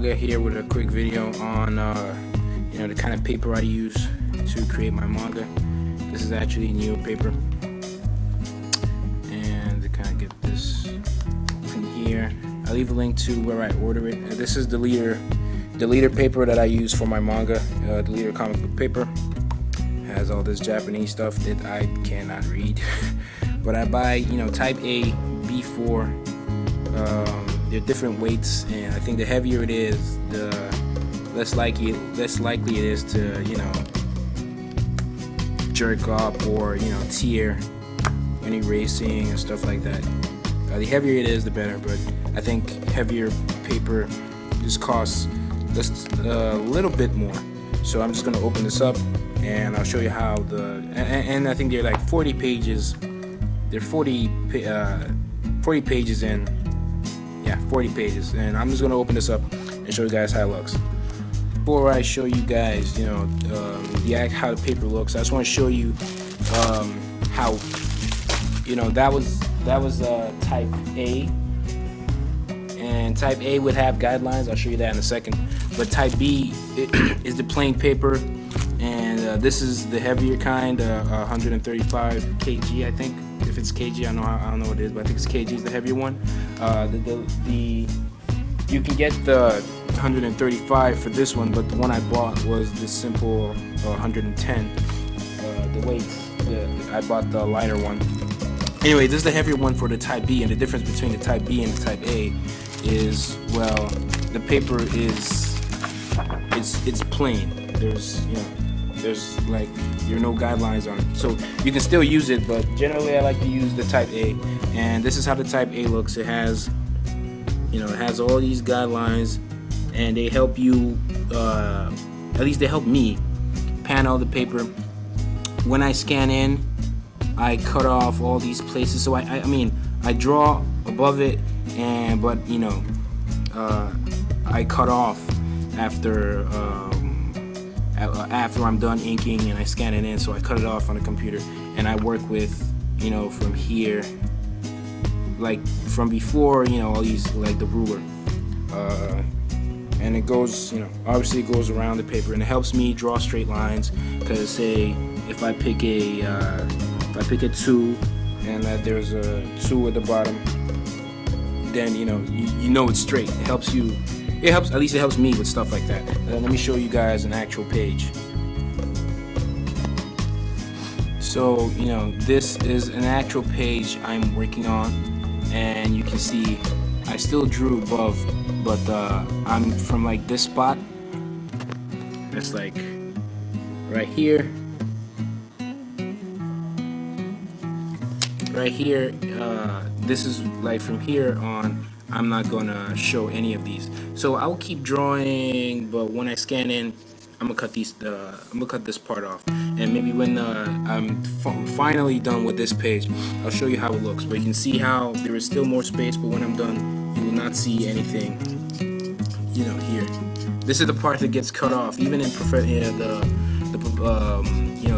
WhytManga here with a quick video on the kind of paper I use to create my manga. This is actually new paper, and to kind of get this in here, I'll leave a link to where I order it. This is the leader paper that I use for my manga. The leader comic book paper has all this Japanese stuff that I cannot read, but I buy type A, B4. They're different weights, and I think the heavier it is, the less likely it is to jerk up or tear when erasing and stuff like that. The heavier it is, the better. But I think heavier paper just costs just a little bit more. So I'm just gonna open this up and I'll show you how and I think they're like 40 pages. They're 40 pages in. Yeah, 40 pages, and I'm just gonna open this up and show you guys how it looks. Before I show you guys, how the paper looks, I just want to show you how that was type A, and type A would have guidelines. I'll show you that in a second. But type B is the plain paper, and this is the heavier kind, 135 kg, I think. If it's kg, I don't know what it is, but I think it's kg is the heavier one. You can get the 135 for this one, but the one I bought was the simple 110. The weight, I bought the lighter one. Anyway, this is the heavier one for the type B, and the difference between the type B and the type A is, well, the paper is it's plain. There's no guidelines on it, so you can still use it, but generally I like to use the type A. And this is how the type A looks. It has all these guidelines, and they help you, at least they help me pan out the paper. When I scan in, I cut off all these places, so I draw above it, but I cut off after I'm done inking, and I scan it in, so I cut it off on the computer, and I work with from here, like from before, all these, like the ruler, and it goes, obviously it goes around the paper, and it helps me draw straight lines. Because say if I pick a 2 and that there's a 2 at the bottom, then it's straight. It helps you. At least it helps me with stuff like that. Let me show you guys an actual page. So, this is an actual page I'm working on, and you can see I still drew above, but I'm from like this spot. That's like right here. Right here, this is like from here on. I'm not gonna show any of these, so I'll keep drawing. But when I scan in, I'm gonna cut this part off, and maybe when I'm finally done with this page, I'll show you how it looks. But you can see how there is still more space. But when I'm done, you will not see anything. Here, this is the part that gets cut off. Even in the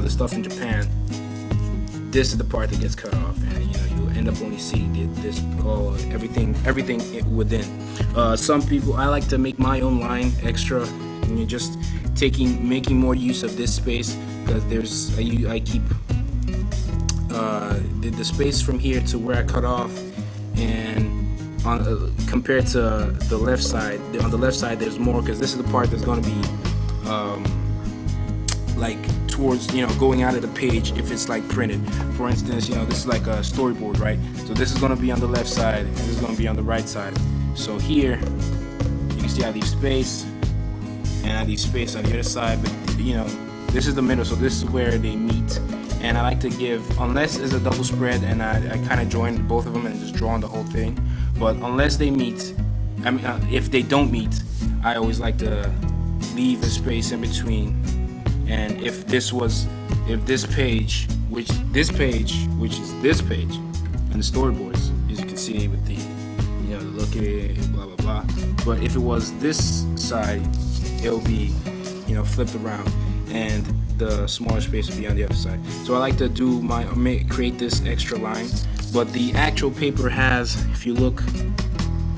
stuff in Japan, this is the part that gets cut off, and you'll end up only seeing this everything within. Some people, I like to make my own line extra, and you're just making more use of this space, because I keep the space from here to where I cut off, and compared to the left side, on the left side there's more, because this is the part that's going to be like towards going out of the page if it's like printed. For instance, this is like a storyboard, right? So this is going to be on the left side, and this is going to be on the right side. So here you can see I leave space, and I leave space on the other side, but this is the middle, so this is where they meet. And I like to give, unless it's a double spread, and I kind of join both of them and just draw on the whole thing. But unless they meet, if they don't meet, I always like to leave a space in between. And if this page, which is this page, and the storyboards, as you can see with the look at it, blah blah blah. But if it was this side, it'll be flipped around, and the smaller space will be on the other side. So I like to create this extra line. But the actual paper has, if you look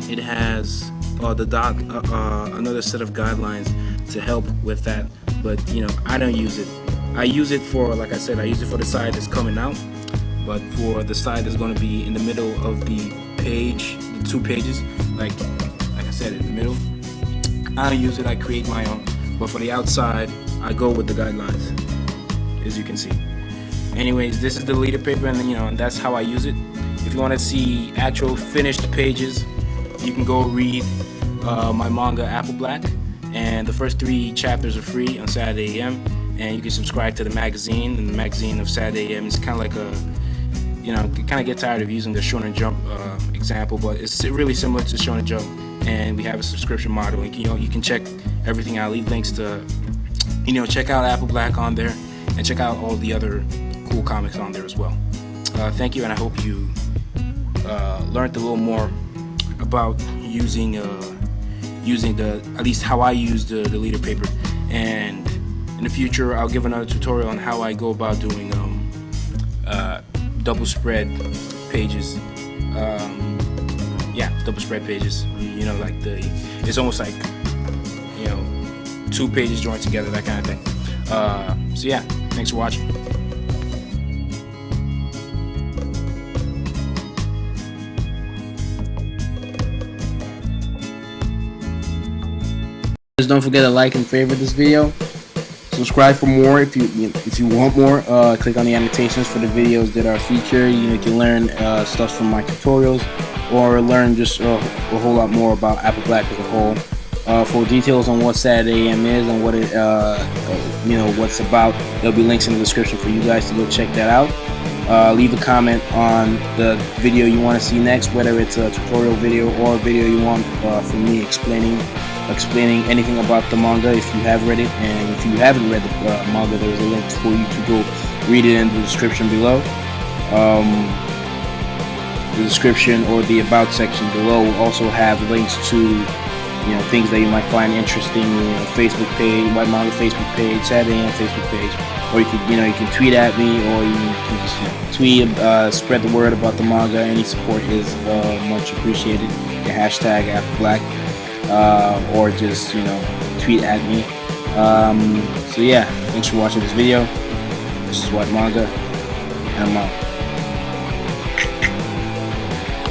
it has another set of guidelines to help with that. But you know, I don't use it. I use it for, like I said, I use it for the side that's coming out. But for the side that's going to be in the middle of the page, the 2 pages, like I said, in the middle, I don't use it. I create my own. But for the outside, I go with the guidelines, as you can see. Anyways, this is the leader paper, and you know, and that's how I use it. If you want to see actual finished pages, you can go read my manga Apple Black, and the first 3 chapters are free on Saturday AM. And you can subscribe to the magazine, and the magazine of Saturday AM is kind of like a, you know, you kind of get tired of using the Shonen Jump example, but it's really similar to Shonen Jump, and we have a subscription model. And you can check everything. I'll leave links to, check out Apple Black on there, and check out all the other cool comics on there as well. Thank you, and I hope you learned a little more about using at least how I use the leader paper. And in the future, I'll give another tutorial on how I go about doing double spread pages. Double spread pages. Like it's almost like 2 pages joined together, that kind of thing. So yeah, thanks for watching. Don't forget to like and favorite this video. Subscribe for more if you want more. Click on the annotations for the videos that are featured. You can learn stuff from my tutorials, or learn just a whole lot more about Apple Black as a whole. For details on what Saturday AM is and what it what's about, there'll be links in the description for you guys to go check that out. Leave a comment on the video you want to see next, whether it's a tutorial video or a video you want from me explaining anything about the manga if you have read it. And if you haven't read the manga, there's a link for you to go read it in the description below. The description or the about section below will also have links to things that you might find interesting. Facebook page, WhytManga Facebook page, Saturday AM Facebook page, or you can tweet at me, or you can just tweet, spread the word about the manga. Any support is much appreciated. The hashtag #AppleBlack. Or just tweet at me. So yeah, thanks for watching this video. This is WhytManga, and I'm out.